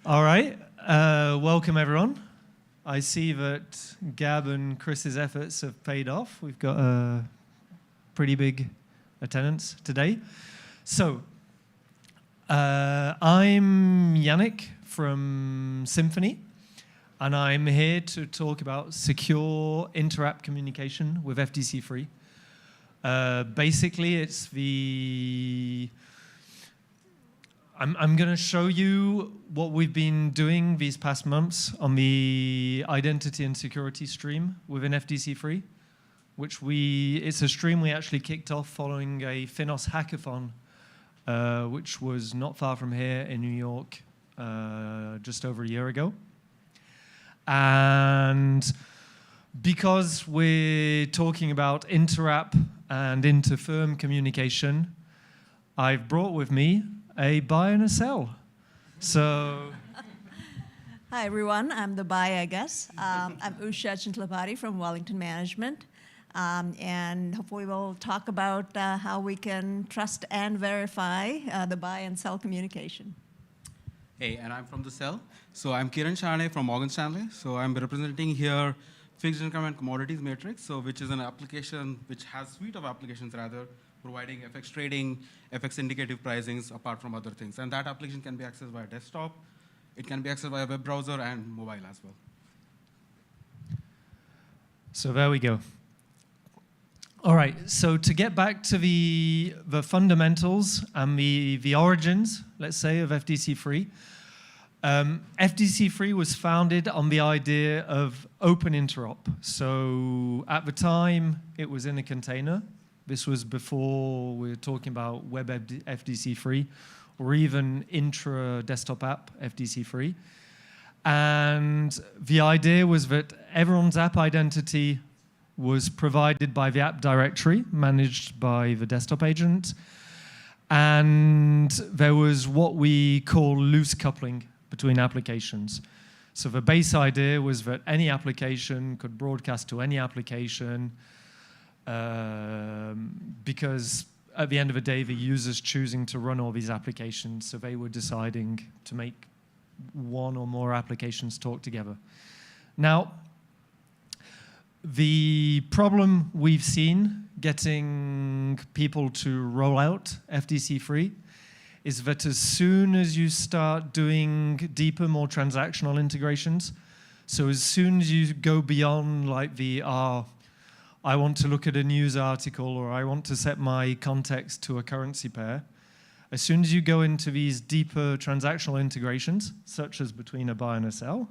All right, welcome everyone. I see that Gab and Chris's efforts have paid off. We've got a pretty big attendance today. So, I'm Yannick from Symphony, and I'm here to talk about secure inter-app communication with FDC3. Basically, it's the... I'm going to show you what we've been doing these past months on the identity and security stream within FDC3, it's a stream we actually kicked off following a FINOS Hackathon, which was not far from here in New York just over a year ago. And because we're talking about inter-app and inter-firm communication, I've brought with me a buy and a sell. So, hi everyone, I'm the buy, I guess. I'm Usha Chintalapati from Wellington Management, and hopefully we'll talk about how we can trust and verify the buy and sell communication. Hey, and I'm from the sell. So I'm Kiran Shahane from Morgan Stanley. So I'm representing here fixed income and commodities matrix, so which is an application which has a suite of applications rather, providing FX trading, FX indicative pricings, apart from other things. And that application can be accessed via desktop. It can be accessed via web browser and mobile as well. So there we go. All right, so to get back to the fundamentals and the origins, let's say, of FDC3, FDC3 was founded on the idea of open interop. So at the time, it was in a container. This was before we were talking about web FDC3 or even intra-desktop app FDC3. And the idea was that everyone's app identity was provided by the app directory managed by the desktop agent. And there was what we call loose coupling between applications. So the base idea was that any application could broadcast to any application, because at the end of the day, the user's choosing to run all these applications, so they were deciding to make one or more applications talk together. Now, the problem we've seen getting people to roll out FDC3 is that as soon as you start doing deeper, more transactional integrations, so as soon as you go beyond like the I want to look at a news article or I want to set my context to a currency pair. As soon as you go into these deeper transactional integrations, such as between a buy and a sell,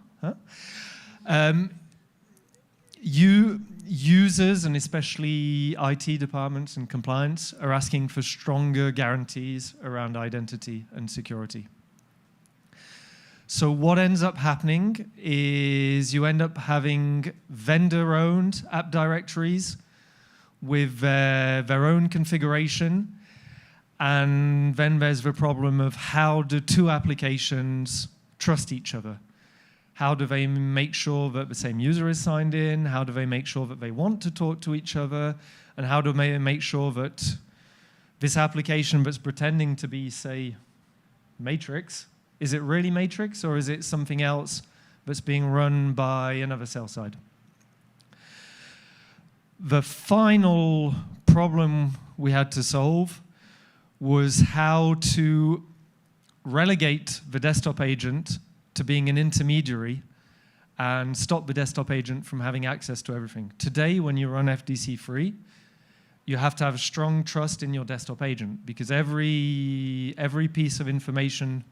users and especially IT departments and compliance are asking for stronger guarantees around identity and security. So what ends up happening is you end up having vendor-owned app directories with their own configuration, and then there's the problem of how do two applications trust each other? How do they make sure that the same user is signed in? How do they make sure that they want to talk to each other? And how do they make sure that this application that's pretending to be, say, Matrix, is it really Matrix, or is it something else that's being run by another sell side? The final problem we had to solve was how to relegate the desktop agent to being an intermediary and stop the desktop agent from having access to everything. Today, when you run FDC3, you have to have strong trust in your desktop agent, because every piece of information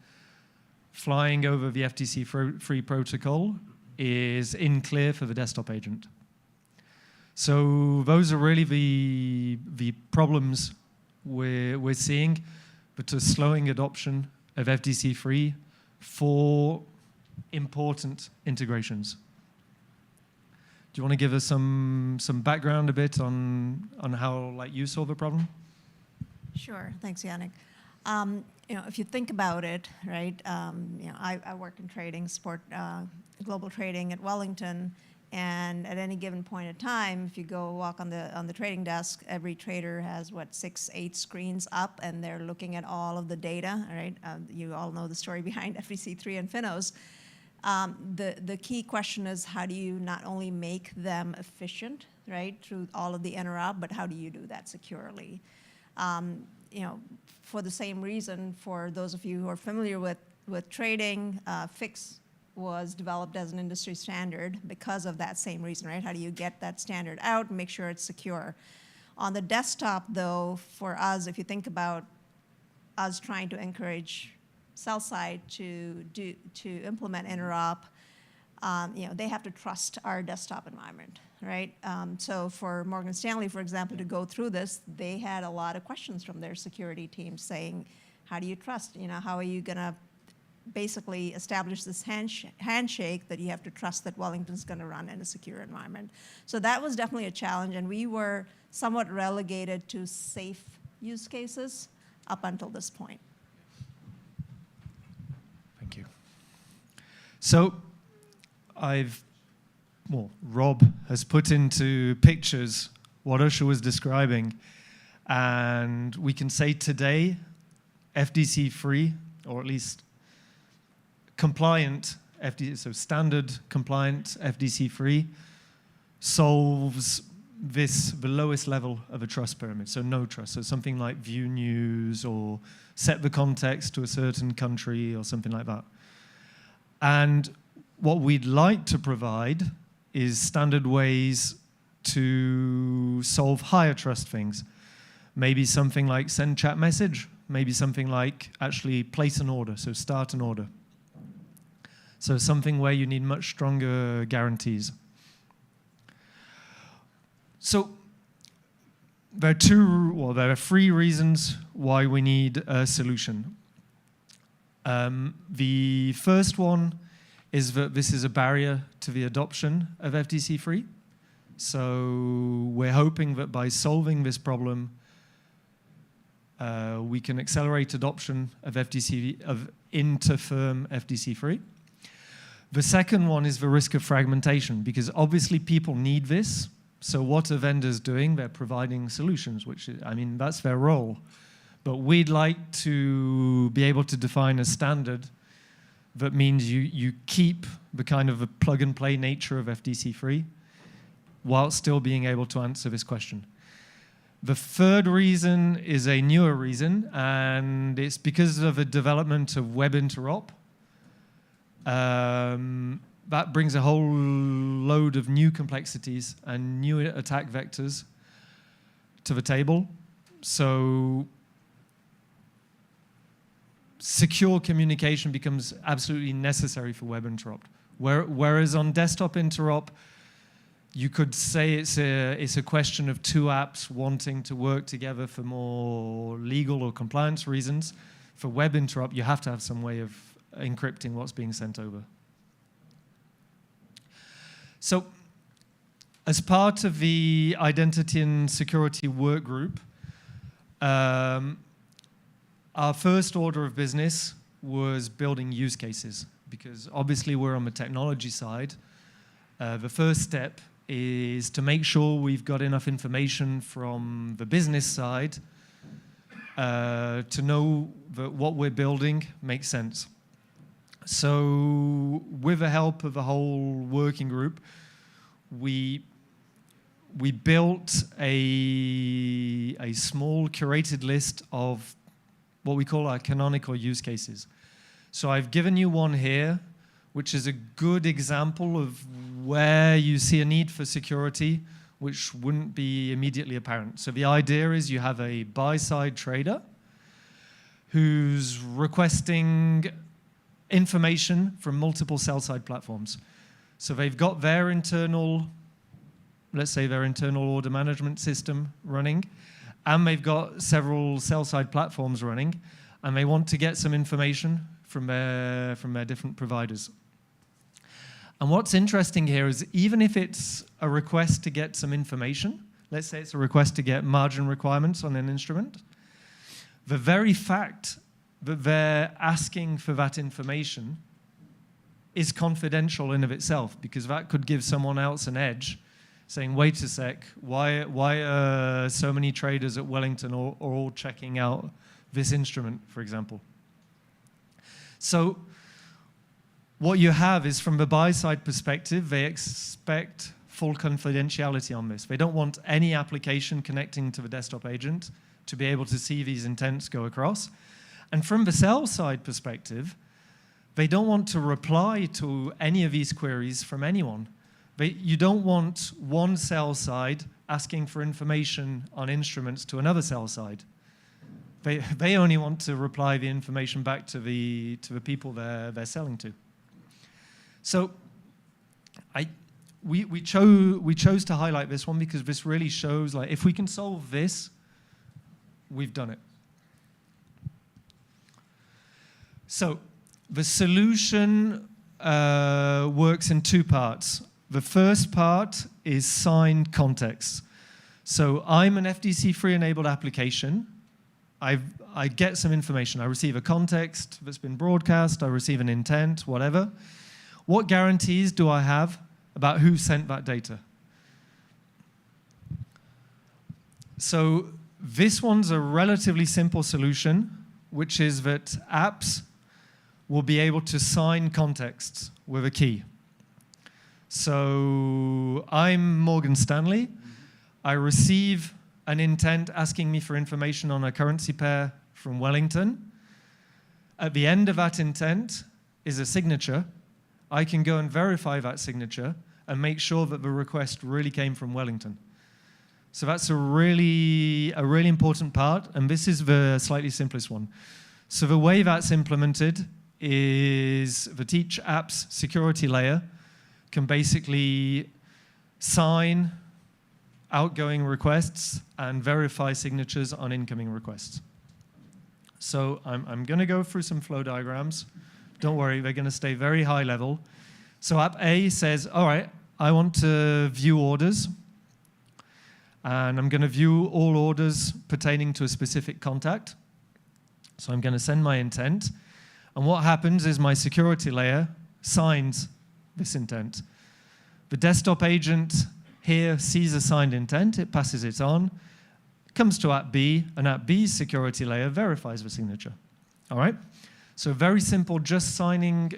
flying over the FDC3 protocol is in clear for the desktop agent. So those are really the problems we're seeing, but to slowing adoption of FDC3 for important integrations. Do you want to give us some background a bit on how you solve the problem? Sure, thanks, Yannick. If you think about it, right? I work in trading, support global trading at Wellington, And at any given point in time, if you go walk on the trading desk, every trader has, what, 6, 8 screens up, and they're looking at all of the data, right? You all know the story behind FDC3 and FINOS. The key question is, how do you not only make them efficient, right, through all of the interop, but how do you do that securely? You know, for the same reason, for those of you who are familiar with trading, FIX was developed as an industry standard because of that same reason, right? How do you get that standard out and make sure it's secure? On the desktop, though, for us, if you think about us trying to encourage sell side to implement interop, you know, they have to trust our desktop environment, right? So for Morgan Stanley, for example, to go through this, they had a lot of questions from their security team saying, how do you trust? You know, how are you going to basically establish this handshake that you have to trust that Wellington's going to run in a secure environment? So that was definitely a challenge, and we were somewhat relegated to safe use cases up until this point. Thank you. So Rob has put into pictures what Usha was describing, and we can say today FDC3, or at least compliant so standard compliant FDC3 solves the lowest level of a trust pyramid, so no trust. So something like view news or set the context to a certain country or something like that. And what we'd like to provide is standard ways to solve higher trust things. Maybe something like send chat message, maybe something like actually place an order, so start an order. So something where you need much stronger guarantees. So there are 3 reasons why we need a solution. The first one is that this is a barrier to the adoption of FDC3. So we're hoping that by solving this problem, we can accelerate adoption of inter-firm FDC3. The second one is the risk of fragmentation, because obviously people need this. So what are vendors doing? They're providing solutions, which is, I mean, that's their role. But we'd like to be able to define a standard that means you keep the kind of a plug-and-play nature of FDC3 while still being able to answer this question. The third reason is a newer reason, and it's because of the development of web interop. That brings a whole load of new complexities and new attack vectors to the table. So secure communication becomes absolutely necessary for web interop. Whereas on desktop interop, you could say it's a question of 2 apps wanting to work together for more legal or compliance reasons. For web interop, you have to have some way of encrypting what's being sent over. So as part of the identity and security work group, our first order of business was building use cases, because obviously we're on the technology side. The first step is to make sure we've got enough information from the business side to know that what we're building makes sense. So with the help of the whole working group, we built a small curated list of what we call our canonical use cases. So I've given you one here, which is a good example of where you see a need for security, which wouldn't be immediately apparent. So the idea is you have a buy-side trader who's requesting information from multiple sell-side platforms. So they've got their internal, let's say their internal order management system running, and they've got several sell-side platforms running, and they want to get some information from their different providers. And what's interesting here is even if it's a request to get some information, let's say it's a request to get margin requirements on an instrument, the very fact that they're asking for that information is confidential in of itself, because that could give someone else an edge, saying, wait a sec, why are so many traders at Wellington all checking out this instrument, for example? So what you have is, from the buy-side perspective, they expect full confidentiality on this. They don't want any application connecting to the desktop agent to be able to see these intents go across. And from the sell-side perspective, they don't want to reply to any of these queries from anyone. You don't want one sell side asking for information on instruments to another sell side. They only want to reply the information back to the people they're selling to. So we chose to highlight this one because this really shows, like, if we can solve this, we've done it. So the solution works in two parts. The first part is signed context. So I'm an FDC3 enabled application. I get some information. I receive a context that's been broadcast. I receive an intent, whatever. What guarantees do I have about who sent that data? So this one's a relatively simple solution, which is that apps will be able to sign contexts with a key. So I'm Morgan Stanley. I receive an intent asking me for information on a currency pair from Wellington. At the end of that intent is a signature. I can go and verify that signature and make sure that the request really came from Wellington. So that's a really important part, and this is the slightly simplest one. So the way that's implemented is that each app's security layer can basically sign outgoing requests and verify signatures on incoming requests. So I'm going to go through some flow diagrams. Don't worry, they're going to stay very high level. So app A says, all right, I want to view orders, and I'm going to view all orders pertaining to a specific contact. So I'm going to send my intent. And what happens is my security layer signs this intent. The desktop agent here sees a signed intent, it passes it on, comes to app B, and app B's security layer verifies the signature. All right? So very simple, just signing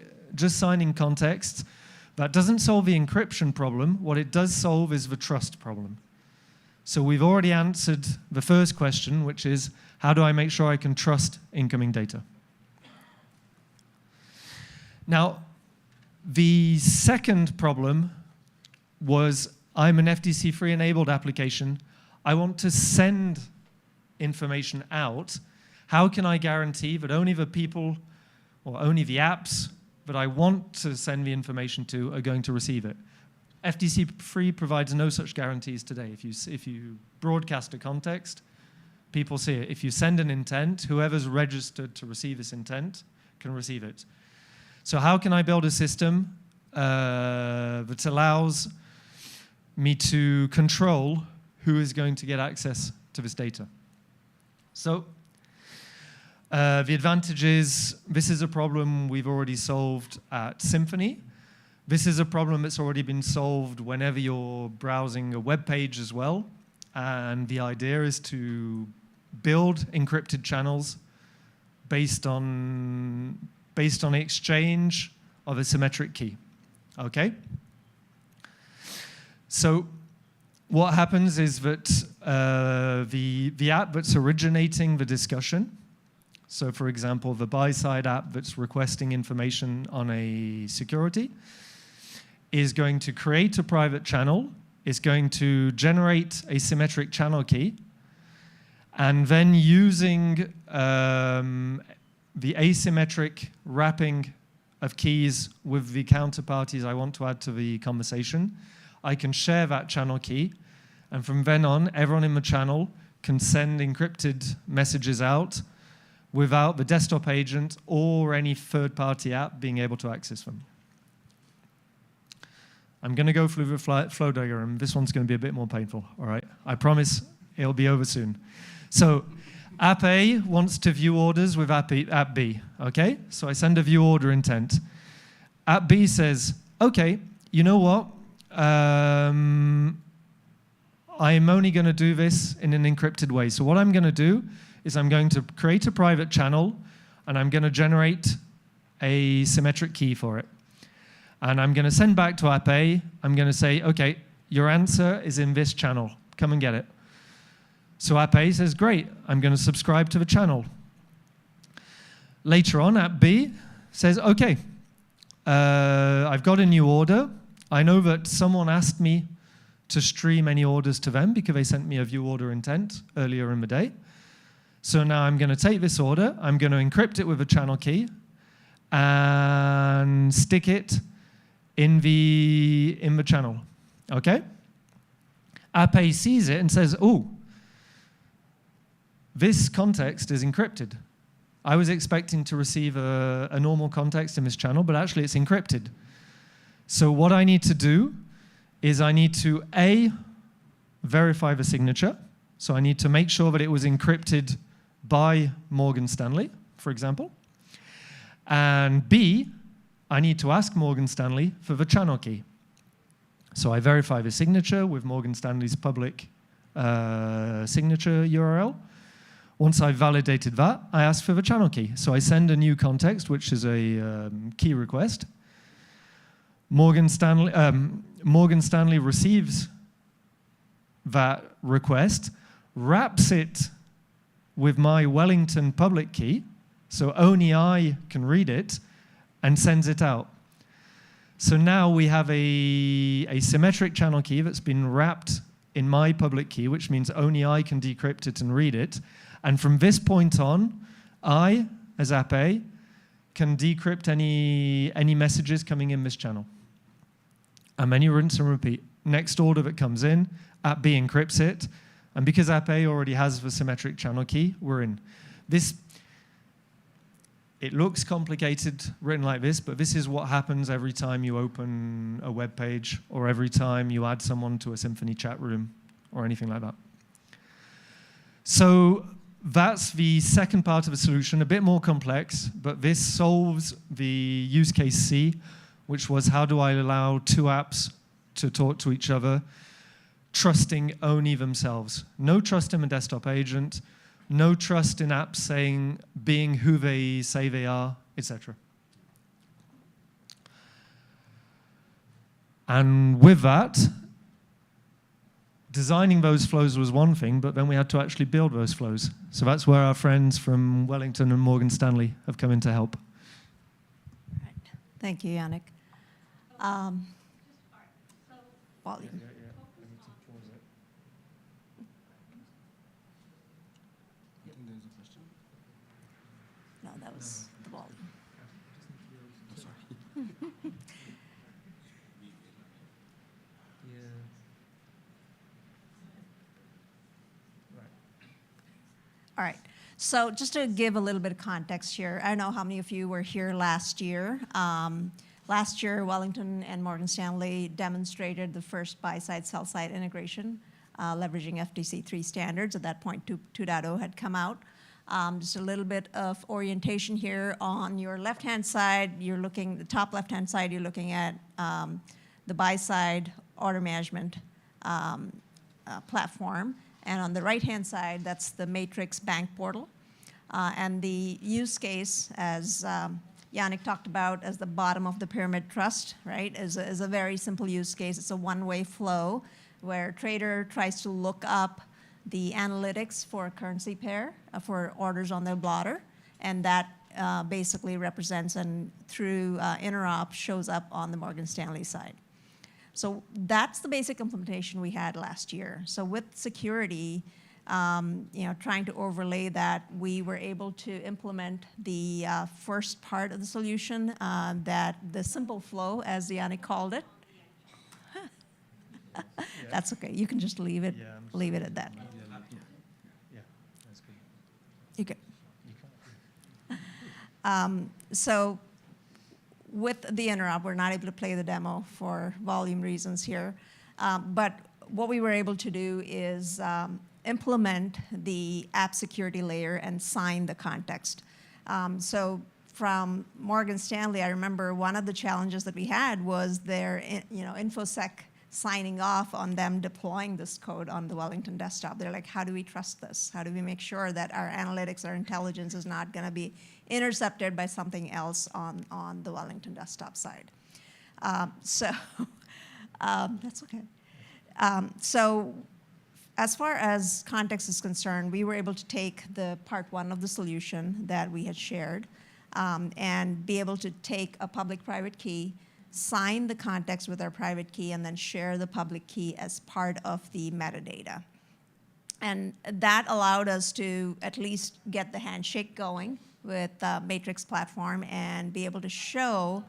context. That doesn't solve the encryption problem. What it does solve is the trust problem. So we've already answered the first question, which is, how do I make sure I can trust incoming data? Now, the second problem was, I'm an FDC3 enabled application. I want to send information out. How can I guarantee that only the people or only the apps that I want to send the information to are going to receive it? FDC3 provides no such guarantees today. If you broadcast a context, people see it. If you send an intent, whoever's registered to receive this intent can receive it. So how can I build a system that allows me to control who is going to get access to this data? So the advantage is, this is a problem we've already solved at Symphony. This is a problem that's already been solved whenever you're browsing a web page as well. And the idea is to build encrypted channels based on exchange of a symmetric key. Okay? So what happens is that the app that's originating the discussion, so for example, the buy-side app that's requesting information on a security, is going to create a private channel, is going to generate a symmetric channel key, and then using the asymmetric wrapping of keys with the counterparties I want to add to the conversation, I can share that channel key, and from then on, everyone in the channel can send encrypted messages out without the desktop agent or any third-party app being able to access them. I'm going to go through the flow diagram. This one's going to be a bit more painful, all right? I promise it'll be over soon. So app A wants to view orders with app B, okay? So I send a view order intent. App B says, okay, you know what? I'm only going to do this in an encrypted way. So what I'm going to do is I'm going to create a private channel, and I'm going to generate a symmetric key for it. And I'm going to send back to app A. I'm going to say, okay, your answer is in this channel. Come and get it. So app A says, great, I'm going to subscribe to the channel. Later on, app B says, okay, I've got a new order. I know that someone asked me to stream any orders to them because they sent me a view order intent earlier in the day. So now I'm going to take this order, I'm going to encrypt it with a channel key and stick it in the channel, okay? App A sees it and says, oh, this context is encrypted. I was expecting to receive a normal context in this channel, but actually it's encrypted. So what I need to do is I need to, A, verify the signature. So I need to make sure that it was encrypted by Morgan Stanley, for example. And B, I need to ask Morgan Stanley for the channel key. So I verify the signature with Morgan Stanley's public signature URL. Once I've validated that, I ask for the channel key. So I send a new context, which is a key request. Morgan Stanley receives that request, wraps it with my Wellington public key, so only I can read it, and sends it out. So now we have a symmetric channel key that's been wrapped in my public key, which means only I can decrypt it and read it. And from this point on, I, as app A, can decrypt any messages coming in this channel. And then you rinse and repeat. Next order that comes in, app B encrypts it. And because app A already has the symmetric channel key, we're in. It looks complicated written like this, but this is what happens every time you open a web page or every time you add someone to a Symphony chat room or anything like that. So that's the second part of the solution, a bit more complex, but this solves the use case C, which was how do I allow two apps to talk to each other, trusting only themselves. No trust in a desktop agent, no trust in apps being who they say they are, etc. And with that, designing those flows was one thing, but then we had to actually build those flows. So that's where our friends from Wellington and Morgan Stanley have come in to help. Right. Thank you, Yannick. Volume. No, that was the volume. All right. So just to give a little bit of context here, I don't know how many of you were here last year. Last year, Wellington and Morgan Stanley demonstrated the first buy-side, sell-side integration, leveraging FDC3 standards. At that point, 2.0 had come out. Just a little bit of orientation here. On your left-hand side, the top left-hand side, you're looking at the buy-side order management platform. And on the right-hand side, that's the Matrix Bank Portal. And the use case, as Yannick talked about, as the bottom of the pyramid trust, right, is a very simple use case. It's a one-way flow where a trader tries to look up the analytics for a currency pair for orders on their blotter, and that basically represents and through interop shows up on the Morgan Stanley side. So that's the basic implementation we had last year. So with security, trying to overlay that, we were able to implement the first part of the solution, that the simple flow, as Yannick called it. That's okay. You can just leave it at that. Yeah, that's good. You good. So with the interop, we're not able to play the demo for volume reasons here. But what we were able to do is implement the app security layer and sign the context. So from Morgan Stanley, I remember one of the challenges that we had was their InfoSec signing off on them deploying this code on the Wellington desktop. They're like, how do we trust this? How do we make sure that our analytics, our intelligence is not going to be intercepted by something else on the Wellington desktop side? That's okay. So as far as context is concerned, we were able to take the part one of the solution that we had shared and be able to take a public-private key, sign the context with our private key, and then share the public key as part of the metadata. And that allowed us to at least get the handshake going with Matrix platform and be able to show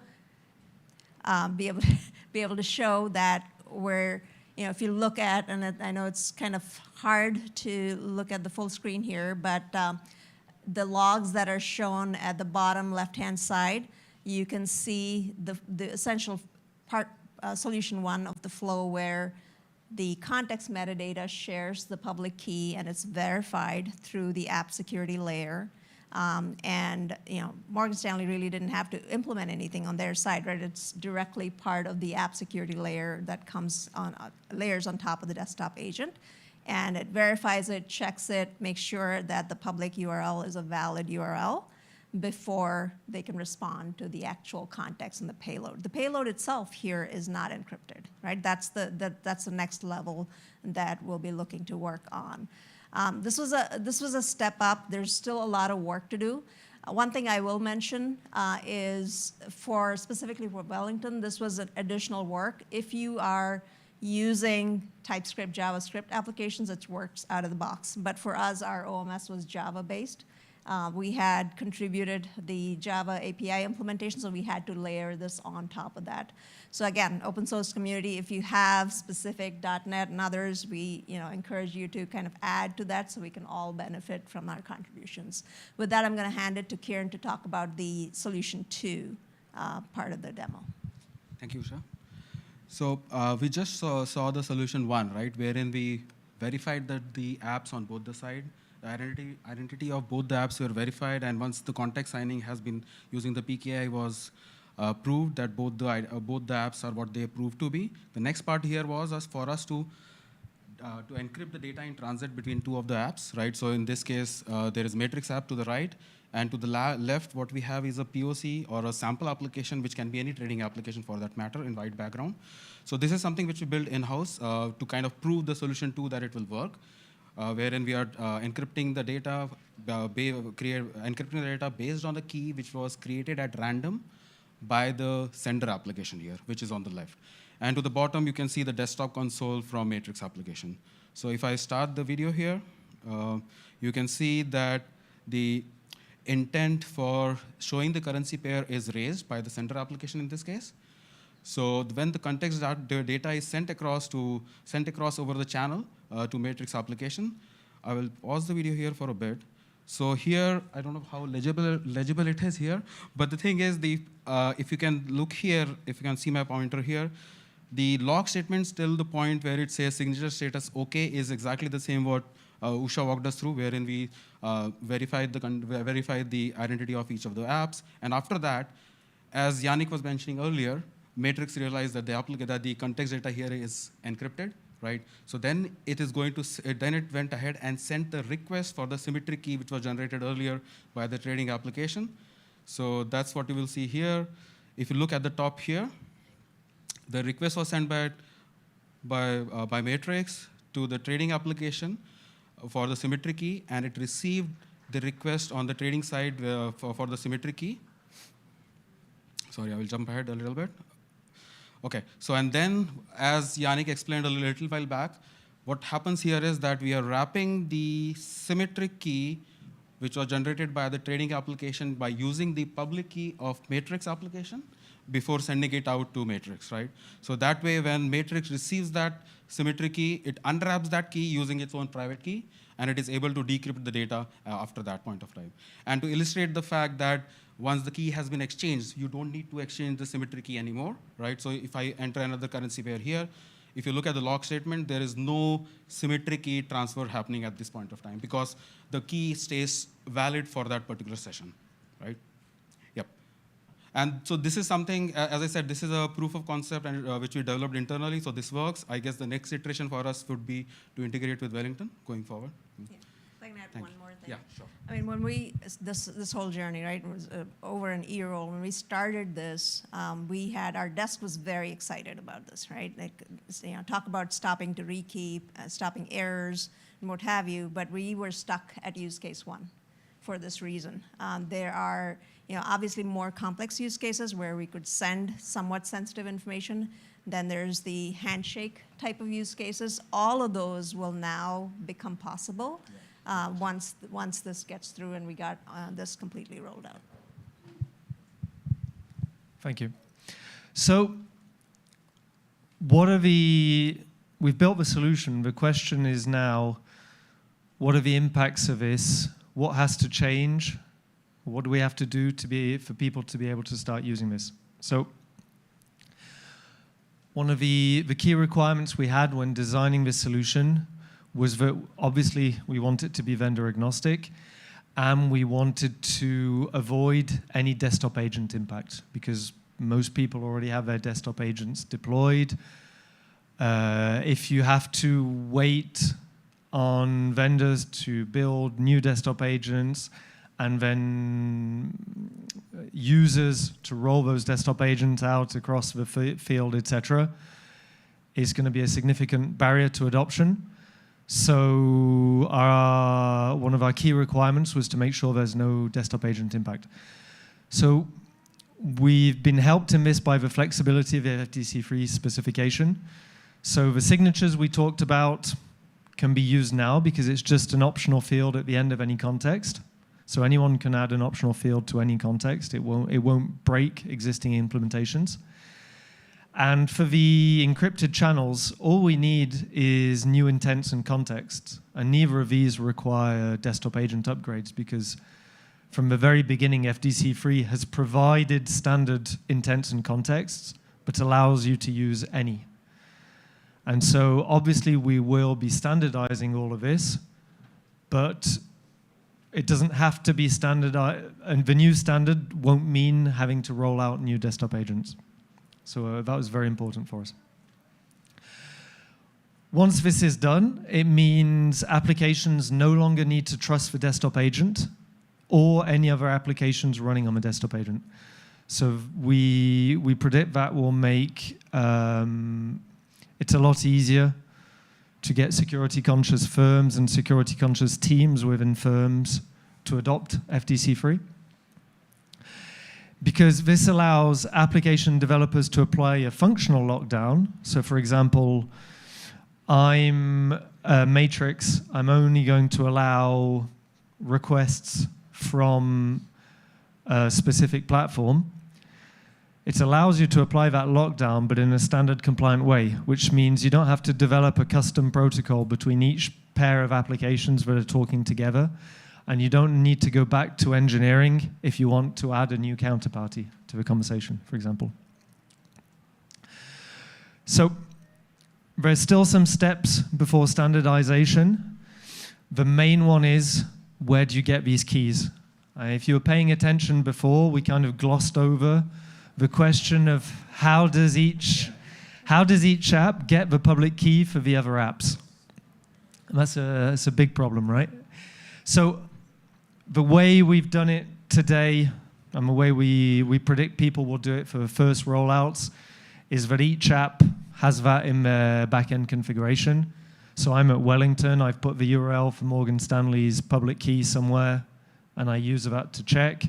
that we're, if you look at, and I know it's kind of hard to look at the full screen here, but the logs that are shown at the bottom left-hand side, you can see the essential part, solution one of the flow where the context metadata shares the public key and it's verified through the app security layer. Morgan Stanley really didn't have to implement anything on their side, right? It's directly part of the app security layer that comes on layers on top of the desktop agent. And it verifies it, checks it, makes sure that the public URL is a valid URL before they can respond to the actual context and the payload. The payload itself here is not encrypted, right? That's the next level that we'll be looking to work on. This was a step up. There's still a lot of work to do. One thing I will mention is specifically for Wellington, this was an additional work. If you are using TypeScript, JavaScript applications, it works out of the box. But for us, our OMS was Java-based. We had contributed the Java API implementation, so we had to layer this on top of that. So again, open source community, if you have specific .NET and others, we encourage you to kind of add to that so we can all benefit from our contributions. With that, I'm going to hand it to Kiran to talk about the solution 2 part of the demo. Thank you, Usha. So we just saw the solution 1, right, wherein we verified that the apps on both the side, the identity of both the apps were verified, and once the context signing has been using the PKI was proved that both the apps are what they proved to be. The next part here was for us to encrypt the data in transit between two of the apps, right? So in this case, there is Matrix app to the right, and to the left, what we have is a POC or a sample application, which can be any trading application for that matter in white background. So this is something which we built in-house to kind of prove the solution 2 that it will work. Wherein we are encrypting the data, based on the key which was created at random by the sender application here, which is on the left. And to the bottom, you can see the desktop console from Matrix application. So if I start the video here, you can see that the intent for showing the currency pair is raised by the sender application in this case. So when the context data is sent across over the channel to Matrix application, I will pause the video here for a bit. So here, I don't know how legible it is here, but the thing is, if you can look here, if you can see my pointer here, the log statements till the point where it says signature status OK is exactly the same what Usha walked us through, wherein we verified the identity of each of the apps. And after that, as Yannick was mentioning earlier, Matrix realized that the context data here is encrypted, right? So then it went ahead and sent the request for the symmetry key, which was generated earlier by the trading application. So that's what you will see here. If you look at the top here, the request was sent by Matrix to the trading application for the symmetry key, and it received the request on the trading side for the symmetry key. Sorry, I will jump ahead a little bit. Okay, so and then, as Yannick explained a little while back, what happens here is that we are wrapping the symmetric key, which was generated by the trading application, by using the public key of Matrix application before sending it out to Matrix, right? So that way, when Matrix receives that symmetry key, it unwraps that key using its own private key, and it is able to decrypt the data after that point of time. And to illustrate the fact that once the key has been exchanged, you don't need to exchange the symmetry key anymore, right? So if I enter another currency pair here, if you look at the log statement, there is no symmetry key transfer happening at this point of time because the key stays valid for that particular session, right? Yep. And so this is something, as I said, this is a proof of concept and which we developed internally, so this works. I guess the next iteration for us would be to integrate with Wellington going forward. Yeah. If I can add one more thing. Yeah, sure. I mean, when we, this whole journey, right, was over an year old. When we started this, our desk was very excited about this, right? Like, talk about stopping to rekeep, stopping errors, and what have you, but we were stuck at use case 1 for this reason. There are, obviously more complex use cases where we could send somewhat sensitive information. Then there's the handshake type of use cases. All of those will now become possible once this gets through and we got this completely rolled out. Thank you. So we've built the solution. The question is now, what are the impacts of this? What has to change? What do we have to do for people to be able to start using this? So one of the key requirements we had when designing this solution was that obviously we want it to be vendor agnostic, and we wanted to avoid any desktop agent impact because most people already have their desktop agents deployed. If you have to wait on vendors to build new desktop agents and then users to roll those desktop agents out across the field, etc., is going to be a significant barrier to adoption. So one of our key requirements was to make sure there's no desktop agent impact. So we've been helped in this by the flexibility of the FDC3 specification. So the signatures we talked about can be used now because it's just an optional field at the end of any context. So anyone can add an optional field to any context. It won't break existing implementations. And for the encrypted channels, all we need is new intents and contexts. And neither of these require desktop agent upgrades because from the very beginning, FDC3 has provided standard intents and contexts, but allows you to use any. And so obviously we will be standardizing all of this, but it doesn't have to be standardized, and the new standard won't mean having to roll out new desktop agents. So that was very important for us. Once this is done, it means applications no longer need to trust the desktop agent or any other applications running on the desktop agent. So we predict that will make it's a lot easier to get security-conscious firms and security-conscious teams within firms to adopt FDC3. Because this allows application developers to apply a functional lockdown. So for example, I'm a matrix. I'm only going to allow requests from a specific platform. It allows you to apply that lockdown, but in a standard compliant way, which means you don't have to develop a custom protocol between each pair of applications that are talking together. And you don't need to go back to engineering if you want to add a new counterparty to the conversation, for example. So there's still some steps before standardization. The main one is, where do you get these keys? If you were paying attention before, we kind of glossed over the question of how does each app get the public key for the other apps? And that's a big problem, right? So the way we've done it today, and the way we predict people will do it for the first rollouts, is that each app has that in their backend configuration. So I'm at Wellington, I've put the URL for Morgan Stanley's public key somewhere, and I use that to check.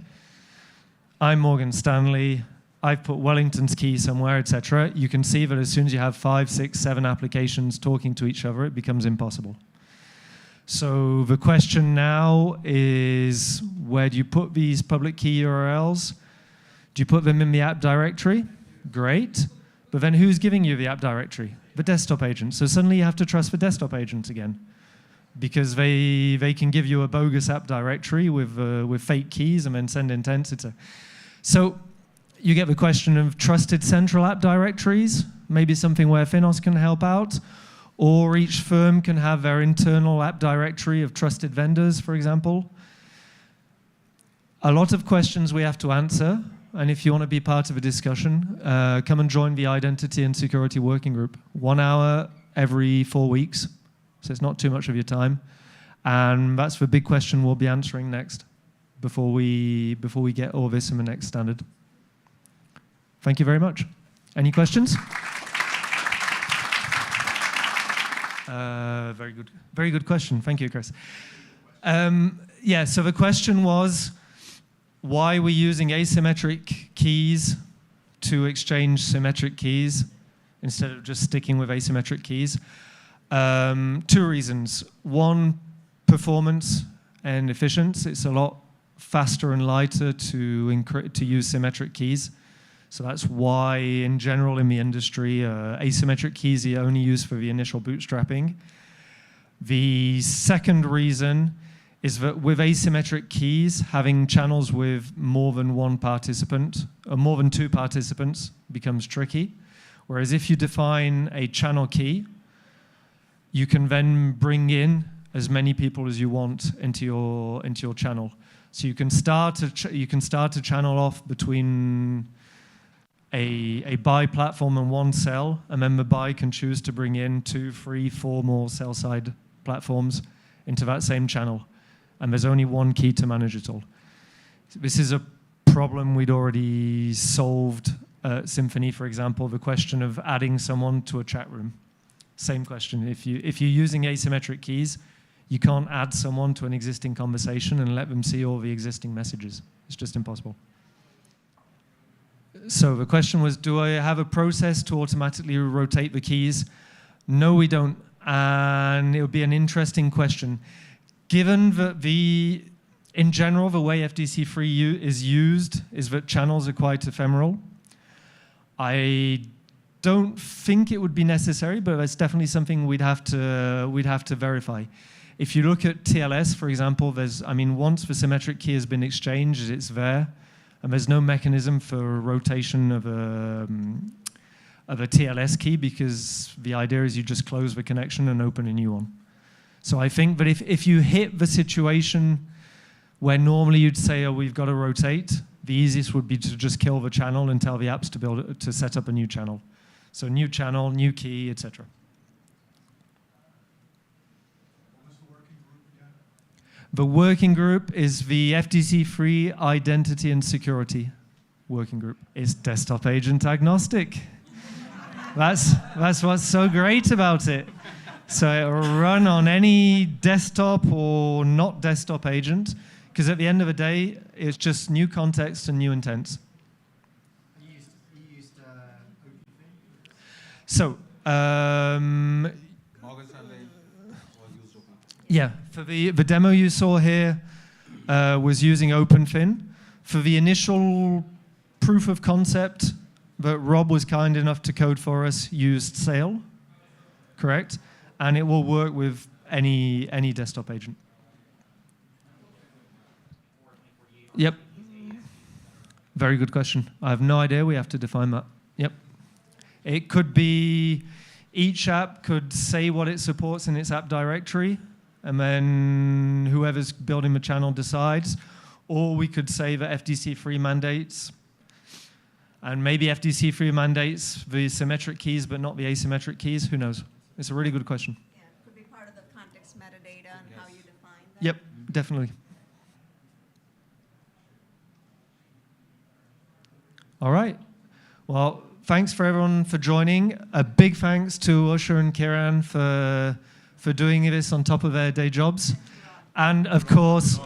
I'm Morgan Stanley, I've put Wellington's key somewhere, etc. You can see that as soon as you have 5, 6, 7 applications talking to each other, it becomes impossible. So the question now is, where do you put these public key URLs? Do you put them in the app directory? Great. But then who's giving you the app directory? The desktop agent. So suddenly you have to trust the desktop agent again, because they can give you a bogus app directory with fake keys and then send intents, etc. So you get the question of trusted central app directories, maybe something where FINOS can help out, or each firm can have their internal app directory of trusted vendors, for example. A lot of questions we have to answer, and if you want to be part of a discussion, come and join the Identity and Security Working Group. 1 hour every 4 weeks, so it's not too much of your time. And that's the big question we'll be answering next before we get all this in the next standard. Thank you very much. Any questions? Very good question. Thank you, Chris. Yeah, so the question was, why we're using asymmetric keys to exchange symmetric keys instead of just sticking with asymmetric keys. 2 reasons. One, performance and efficiency. It's a lot faster and lighter to use symmetric keys. So that's why, in general, in the industry, asymmetric keys are only used for the initial bootstrapping. The second reason is that with asymmetric keys, having channels with more than 1 participant, or more than 2 participants, becomes tricky. Whereas if you define a channel key, you can then bring in as many people as you want into your channel. So you can start a channel off between a buy platform and 1 sell, and then the buy can choose to bring in 2, 3, 4 more sell side platforms into that same channel. And there's only 1 key to manage it all. This is a problem we'd already solved at Symphony, for example, the question of adding someone to a chat room. Same question. If you're using asymmetric keys, you can't add someone to an existing conversation and let them see all the existing messages. It's just impossible. So the question was, do I have a process to automatically rotate the keys? No, we don't. And it would be an interesting question. Given that in general, the way FDC3 is used is that channels are quite ephemeral. I don't think it would be necessary, but it's definitely something we'd have to verify. If you look at TLS, for example, once the symmetric key has been exchanged, it's there, and there's no mechanism for rotation of a TLS key, because the idea is you just close the connection and open a new one. So I think that if you hit the situation where normally you'd say, oh, we've got to rotate, the easiest would be to just kill the channel and tell the apps to set up a new channel. So new channel, new key, etc. What was the working group again? The working group is the FDC3 Identity and Security working group. It's desktop agent agnostic. That's what's so great about it. So it'll run on any desktop or not desktop agent, because at the end of the day, it's just new context and new intents. You used OpenFin? So, Morgan Stanley was used open. yeah, for the demo you saw here was using OpenFin. For the initial proof of concept that Rob was kind enough to code for us, used Sail, correct? And it will work with any desktop agent. Yep. Very good question. I have no idea. We have to define that. Yep. It could be each app could say what it supports in its app directory, and then whoever's building the channel decides. Or we could say that FDC3 mandates, and maybe FDC3 mandates the symmetric keys but not the asymmetric keys. Who knows? It's a really good question. Yeah, it could be part of the context metadata and how you define that. Yep, definitely. All right. Well, thanks for everyone for joining. A big thanks to Usha and Kiran for doing this on top of their day jobs. And of course,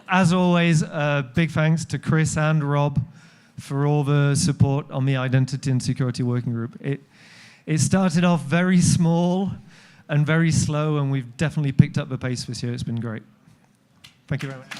as always, a big thanks to Chris and Rob for all the support on the Identity and Security Working Group. It started off very small and very slow, and we've definitely picked up the pace this year. It's been great. Thank you very much.